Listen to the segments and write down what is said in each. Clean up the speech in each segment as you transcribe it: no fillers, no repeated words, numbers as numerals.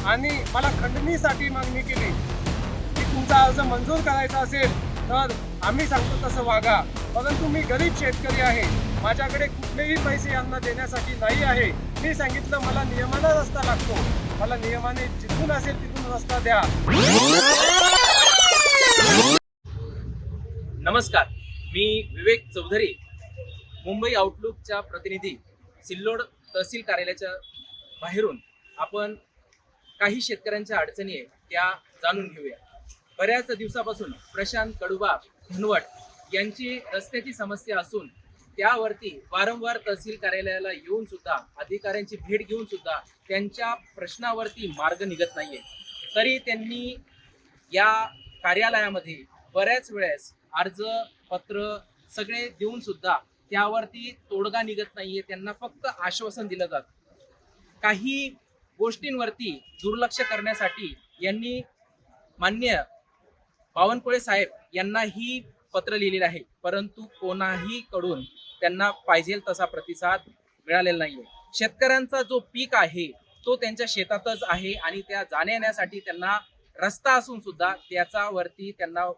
आणि मला खंडणीसाठी मागणी केली की तुमचा अर्ज मंजूर करायचा असेल तर आम्ही सांगतो तसं वागा. परंतु मी गरीब शेतकरी आहे, माझ्याकडे कुठलेही पैसे यांना देण्यासाठी नाही आहे. मी सांगितलं मला नियमानं रस्ता लागतो, मला नियमाने जिथून असेल तिथून रस्ता द्या. नमस्कार, मी विवेक चौधरी, मुंबई आउटलुकचा प्रतिनिधी. सिल्लोड तहसील कार्यालयाच्या बाहेरून आपण काही शेतकऱ्यांच्या अडचणी आहे त्या जाणून घेऊया. बऱ्याच दिवसापासून प्रशांत कडुबा धनवट यांची रस्त्याची समस्या असून त्यावरती वारंवार तहसील कार्यालयाला येऊन सुद्धा, अधिकाऱ्यांची भेट घेऊन सुद्धा त्यांच्या प्रश्नावरती मार्ग निघत नाहीये. तरी त्यांनी या कार्यालयामध्ये बऱ्याच वेळेस अर्ज पत्र सगळे देऊन सुद्धा त्यावरती तोडगा निघत नाहीये. त्यांना फक्त आश्वासन दिलं जातं. काही गोष्टींवरती दुर्लक्ष करण्यासाठी यांनी माननीय बावनकुळे साहेब यांनाही पत्र लिहिलेलं आहे, परंतु कोणाही कडून त्यांना पाहिजे तसा प्रतिसाद मिळालेला नाहीये. शेतकऱ्यांचा जो पीक आहे तो त्यांच्या शेतातच आहे आणि त्या जाण्या येण्यासाठी त्यांना रस्ता असून सुद्धा त्याच्यावरती त्यांना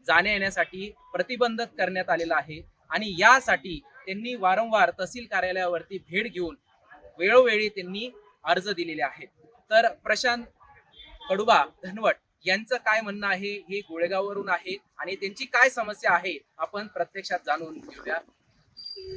जाण्या येण्यासाठी प्रतिबंधित करण्यात आलेला आहे. आणि यासाठी त्यांनी वारंवार तहसील कार्यालयावरती भेट घेऊन वेळोवेळी त्यांनी अर्ज दिलेले आहेत. तर प्रशांत कडुबा धनवट यांचं काय म्हणणं आहे हे गोळेगाववरून आहे आणि त्यांची काय समस्या आहे आपण प्रत्यक्षात जाणून घेऊया.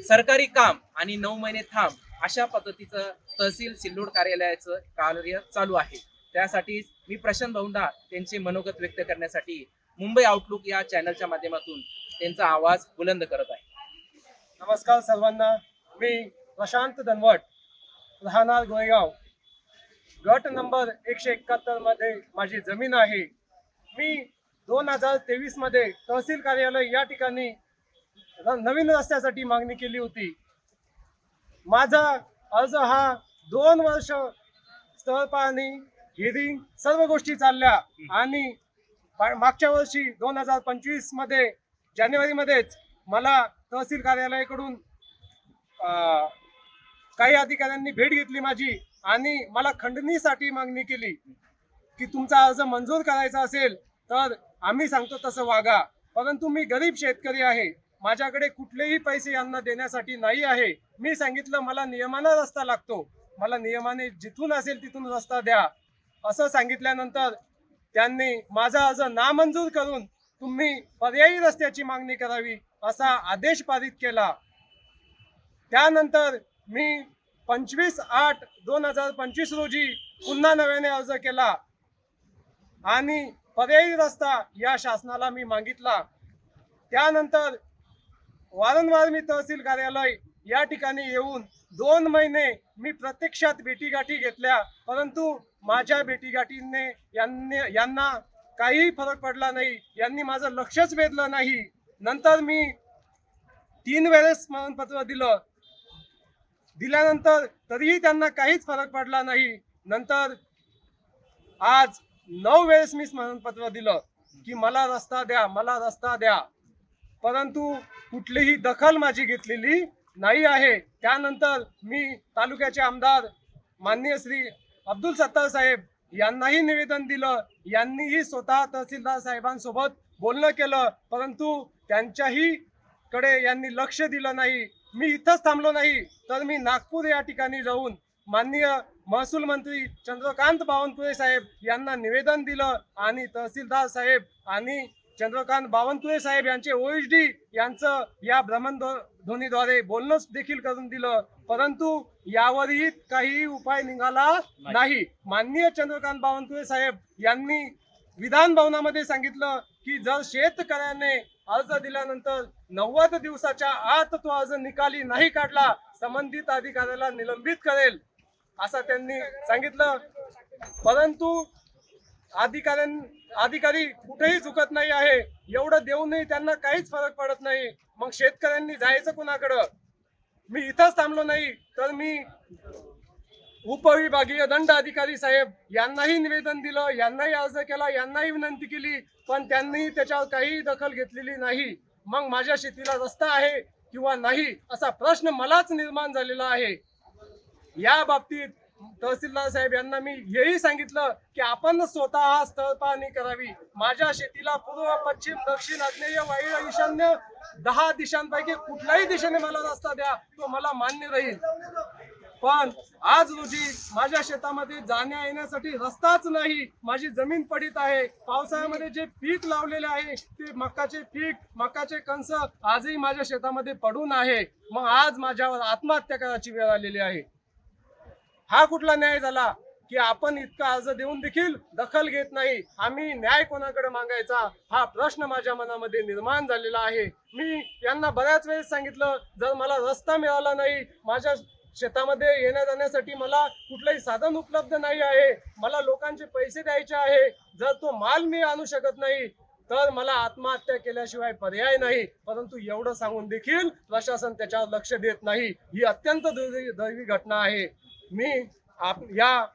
सरकारी काम आणि 9 महिने थांब अशा पद्धतीचं तहसील सिल्लोड कार्यालयाचं कार्य चालू आहे. त्यासाठी मी प्रशांत भाऊंना त्यांचे मनोगत व्यक्त करण्यासाठी मुंबई आउटलुक या चॅनलच्या माध्यमातून त्यांचा आवाज बुलंद करत आहे. नमस्कार सर्वांना, मी प्रशांत धनवट, राहणार गोळेगाव. गट नंबर 171 मध्ये माझी जमीन आहे. मी 2023 मध्ये तहसील कार्यालय या ठिकाणी नवीन रस्त्यासाठी मागणी केली होती. माझा अर्ज हा 2 वर्ष स्थळ पाहणी, हिअरिंग सर्व गोष्टी चालल्या आणि मागच्या वर्षी 2025 मध्ये जानेवारीमध्येच मला तहसील कार्यालयाकडून काही अधिकाऱ्यांनी भेट घेतली माझी आणि मला खंडणीसाठी मागणी केली की तुमचा अर्ज मंजूर करायचा असेल तर आम्ही सांगतो तसं वागा. परंतु मी गरीब शेतकरी आहे, माझ्याकडे कुठलेही पैसे यांना देण्यासाठी नाही आहे. मी सांगितलं मला नियमानं रस्ता लागतो, मला नियमाने जिथून असेल तिथून रस्ता द्या. असं सांगितल्यानंतर त्यांनी माझा अर्ज नामंजूर करून तुम्ही पर्यायी रस्त्याची मागणी करावी असा आदेश पारित केला. त्यानंतर मी 25/8/2025 रोजी पुन्हा नव्याने अर्ज केला आणि पर्यायी रस्ता या शासनाला मी मागितला. त्यानंतर वारंवार मी तहसील कार्यालय या ठिकाणी येऊन 2 महिने मी प्रत्यक्षात भेटीगाठी घेतल्या, परंतु माझ्या भेटीगाठीने यांना काही फरक पडला नाही. यांनी माझं लक्षच वेधलं नाही. नंतर मी 3 वेळेस स्मरणपत्र दिल्यानंतर तरीही त्यांना काहीच फरक पडला नाही. नंतर आज 9 वेळेस मी स्मरणपत्र दिलं की मला रस्ता द्या, मला रस्ता द्या, परंतु कुठलीही दखल माझी घेतलेली नाही आहे. त्यानंतर मी तालुक्याचे आमदार माननीय श्री अब्दुल सत्तार साहेब यांनाही निवेदन दिलं. यांनीही स्वतः तहसीलदार साहेबांसोबत बोलणं केलं, परंतु त्यांच्याही कडे यांनी लक्ष दिलं नाही. मी इथंच थांबलो नाही तर मी नागपूर या ठिकाणी जाऊन माननीय महसूल मंत्री चंद्रकांत बावनकुळे साहेब यांना निवेदन दिलं आणि तहसीलदार साहेब आणि चंद्रकांत बावनकुळे साहेब यांचे OSD यांचं या भ्रमणध्वनीद्वारे बोलणं देखील करून दिलं, परंतु यावरही काही उपाय निघाला नाही. माननीय चंद्रकांत बावनकुळे साहेब यांनी विधान भवनामध्ये सांगितलं की जर शेतकऱ्याने अर्ज दिल्यानंतर 90 दिवसाच्या आत तो अर्ज निकाली नाही काढला, संबंधित अधिकाऱ्याला निलंबित करेल असं त्यांनी सांगितलं. परंतु अधिकारी कुठेही चुकत नाही आहे. एवढं देऊनही त्यांना काहीच फरक पडत नाही. मग शेतकऱ्यांनी जायचं कुणाकडं? मी इथंच थांबलो नाही तर मी उपविभागीय दंड अधिकारी साहेब यांनाही निवेदन दिलं, यांनाही अर्ज केला, यांनाही विनंती केली, पण त्यांनी त्याच्यावर काही दखल घेतलेली नाही. मग माझ्या शेतीला रस्ता आहे किंवा नाही असा प्रश्न मलाच निर्माण झालेला आहे. या बाबतीत तहसीलदार साहेब यांना मी हेही सांगितलं की आपण स्वतः स्थळ पाहणी करावी. माझ्या शेतीला पूर्व, पश्चिम, दक्षिण, आग्नेय, वायव्य, ईशान्य 10 दिशांपैकी कुठल्याही दिशेने मला रस्ता द्या, तो मला मान्य राहील. पण आज रोजी माझ्या शेतामध्ये जाण्या येण्यासाठी रस्ताच नाही. माझी जमीन पडीत आहे. पावसाळ्यामध्ये जे पीक लावलेले आहे ते मकाचे पीक, मकाचे कणस आजही माझ्या शेतामध्ये पडून आहे. मग आज माझ्यावर आत्महत्या करायची वेळ आलेली आहे. हा कुठला न्याय झाला की आपण इतका अर्ज देऊन देखील दखल घेत नाही. आम्ही न्याय कोणाकडे मागायचा हा प्रश्न माझ्या मनामध्ये निर्माण झालेला आहे. मी यांना बऱ्याच वेळेस सांगितलं, जर मला रस्ता मिळाला नाही, माझ्या शेतामध्ये येण्या जाण्यासाठी मला कुठलंही साधन उपलब्ध नाही आहे, मला लोकांचे पैसे द्यायचे आहे, जर तो माल मी आणू शकत नाही तर मला आत्महत्या केल्याशिवाय पर्याय नाही. परंतु एवढं सांगून देखील प्रशासन त्याच्यावर लक्ष देत नाही. ही अत्यंत दैवी घटना आहे. मी या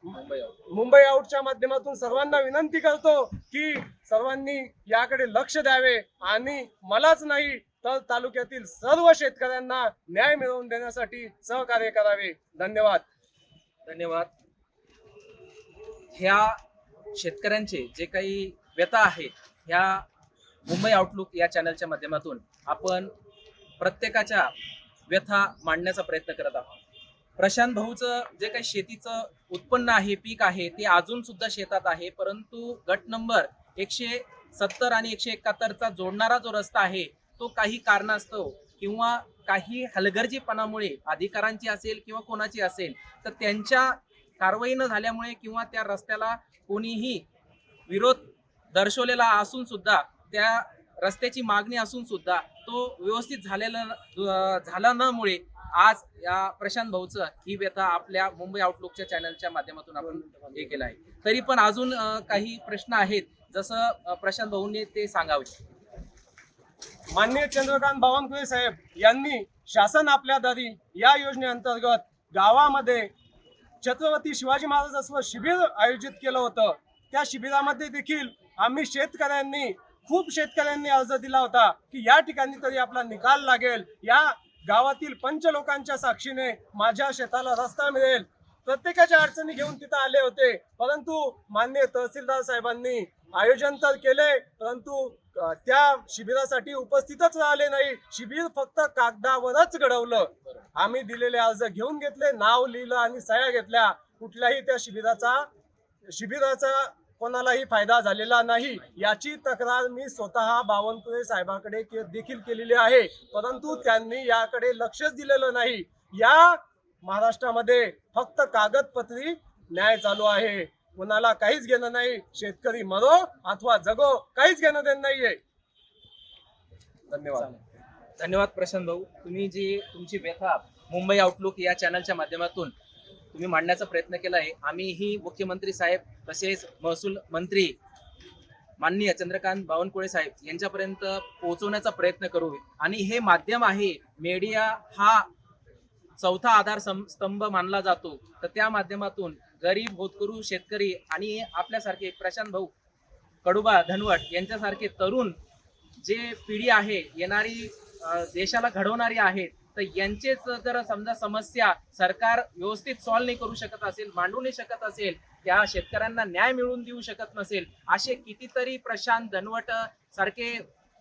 मुंबई आउटच्या माध्यमातून सर्वांना विनंती करतो की सर्वांनी याकडे लक्ष द्यावे आणि मलाच नाही तर तालुक्यातील सर्व शेतकऱ्यांना न्याय मिळवून देण्यासाठी सहकार्य करावे. धन्यवाद. धन्यवाद. ह्या शेतकऱ्यांचे जे काही व्यथा आहेत, ह्या मुंबई आउटलुक या चॅनलच्या माध्यमातून आपण प्रत्येकाच्या व्यथा मांडण्याचा प्रयत्न करत आहोत. प्रशांत भाऊचं जे काही शेतीचं उत्पन्न आहे, पीक आहे, ते अजून सुद्धा शेतात आहे, परंतु गट नंबर 170 आणि 171चा जोडणारा जो रस्ता आहे तो काही कारणास्तव किंवा काही हलगर्जीपणामुळे अधिकाऱ्यांची असेल किंवा कोणाची असेल तर त्यांच्या कारवाई न झाल्यामुळे किंवा त्या रस्त्याला कोणीही विरोध दर्शवलेला असून सुद्धा, त्या रस्त्याची मागणी असून सुद्धा तो व्यवस्थित झाला नमुळे आज या प्रशांत भाऊचं ही व्यथा आपल्या मुंबई आउटलुकच्या चॅनलच्या माध्यमातून आपण हे केलं आहे. तरी पण अजून काही प्रश्न आहेत, जसं प्रशांत भाऊंनी ते सांगावे. माननीय चंद्रकांत बावनकुळे साहेब यांनी शासन आपल्या दारी या योजनेअंतर्गत गावामध्ये छत्रपती शिवाजी महाराज शिबिर आयोजित केलं होतं. त्या शिबिरामध्ये देखील आम्ही खूप शेतकऱ्यांनी अर्ज दिला होता की या ठिकाणी तरी आपला निकाल लागेल, या गावातील पंच लोकांच्या साक्षीने माझ्या शेताला रस्ता मिळेल. प्रत्येकाच्या अडचणी घेऊन तिथं आले होते, परंतु माननीय तहसीलदार साहेबांनी आयोजन तर केले परंतु त्या शिबिरासाठी उपस्थितच राहिले नाही. शिबिर फक्त कागदावरच घडवलं. आम्ही दिलेले अर्ज घेऊन घेतले, नाव लिहिलं आणि सह्या घेतल्या. कुठल्याही त्या शिबिराचा कोणालाही फायदा झालेला नाही. याची तक्रार मी स्वतः बावनकुळे साहेबांकडे देखील केलेली आहे, परंतु त्यांनी याकडे लक्षच दिलेलं नाही. या महाराष्ट्रामध्ये फक्त कागदपत्री न्याय चालू आहे. कोणाला काहीच घेणं नाही. शेतकरी मरो अथवा जगो, काहीच घेणं देणं नाहीये. धन्यवाद. धन्यवाद प्रशांत भाऊ. तुम्ही जी तुमची व्यथा मुंबई आउटलुक या चॅनलच्या माध्यमातून तुम्ही मांडण्याचा प्रयत्न केला आहे. आम्हीही मुख्यमंत्री साहेब तसेच महसूल मंत्री माननीय चंद्रकांत बावनकुळे साहेब यांच्यापर्यंत पोहोचवण्याचा प्रयत्न करू. आणि हे माध्यम आहे, मीडिया हा चौथा आधार स्तंभ मानला जातो, तर त्या माध्यमातून गरीब, होतकरू, शेतकरी आणि आपल्यासारखे प्रशांत भाऊ कडुबा, धनवट यांच्यासारखे तरुण जे पिढी आहे, येणारी देशाला घडवणारी आहे, तर यांचेच जर समजा समस्या सरकार व्यवस्थित सॉल्व्ह नाही करू शकत असेल, मांडू नाही शकत असेल, त्या शेतकऱ्यांना न्याय मिळवून देऊ शकत नसेल, असे कितीतरी प्रशांत धनवट सारखे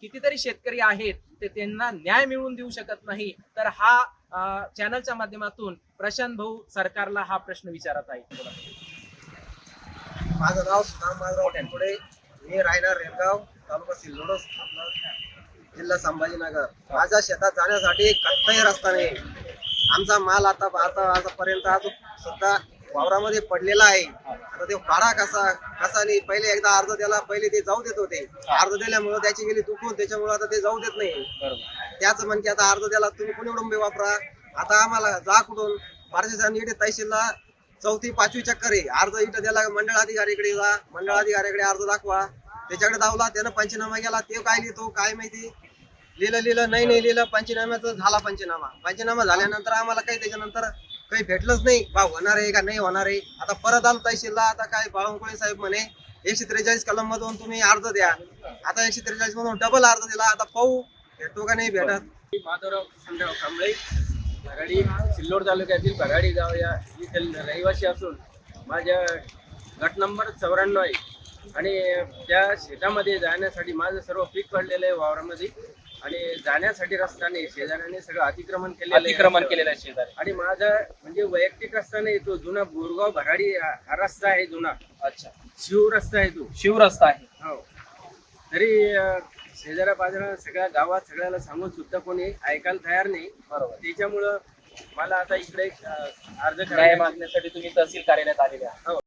कितीतरी शेतकरी आहेत ते त्यांना न्याय मिळवून देऊ शकत नाही. तर हा चॅनलच्या माध्यमातून प्रशांत भाऊ सरकारला हा प्रश्न विचारत आहे. माझं नाव सुदाम माधवराव टेंपुडे, मी राहणार रेणगाव, तालुका सिल्लोड, जिल्हा संभाजीनगर. माझ्या शेतात जाण्यासाठी कसलाही रस्ता नाही. आमचा माल आतापर्यंत अजून सुद्धा वावरामध्ये पडलेला आहे. आता ते काढा कसा नाही. पहिले एकदा अर्ज द्यायला पहिले ते जाऊ देत होते, अर्ज दिल्यामुळे त्याची गेली दुखून, त्याच्यामुळे आता ते जाऊ देत नाही. त्याच म्हणजे आता अर्ज द्यायला तुम्ही कोणी उडंबे वापरा. आता आम्हाला जा कुठून पारसेसांनी इथे तहसीलला 4थी 5वी चक्कर आहे. अर्ज इथं द्यायला मंडळ अधिकाऱ्याकडे जा, मंडळ अधिकाऱ्याकडे अर्ज दाखवा, त्याच्याकडे दावला, त्यानं पंचनामा केला, ते काय लिहितो काय माहिती, लिहिलं नाही लिहिलं. पंचनाम्याचं झाला पंचनामा झाल्यानंतर आम्हाला काही त्याच्यानंतर काही भेटलंच नाही. बा होणार आहे का नाही होणार आहे. आता परत आलो तहसीलला. आता काय बावनकुळे साहेब म्हणे 143 कलम मधून तुम्ही अर्ज द्या. आता 143 मधून डबल अर्ज दिला. आता पाहू भेटतो का नाही भेटत. माधवराव संध्याराव कांबळे, भराडी सिल्लोड तालुक्यातील भराडी गाव या येथील रहिवासी असून माझ्या गट नंबर 94 आहे आणि त्या शेतामध्ये जाण्यासाठी माझं सर्व पीक पडलेलं आहे वावरामध्ये आणि जाण्यासाठी रस्ता नाही. शेजाऱ्याने सगळं अतिक्रमण केलेलं आहे. अतिक्रमण केलेलं आहे शेजारी. आणि माझा म्हणजे वैयक्तिक रस्ता नाही, तो जुना बोरगाव भराडी हा रस्ता आहे जुना. अच्छा, शिव रस्ता आहे तो. शिव रस्ता आहे. हो. तरी शेजाऱ्या पाजाऱ्या सगळ्या गावात सगळ्याला सांगून सुद्धा कोणी ऐकायला तयार नाही. बरोबर. त्याच्यामुळं मला आता इकडे अर्ज न्याय करायला मागण्यासाठी तुम्ही तहसील कार्यालयात आलेले आहात. हो.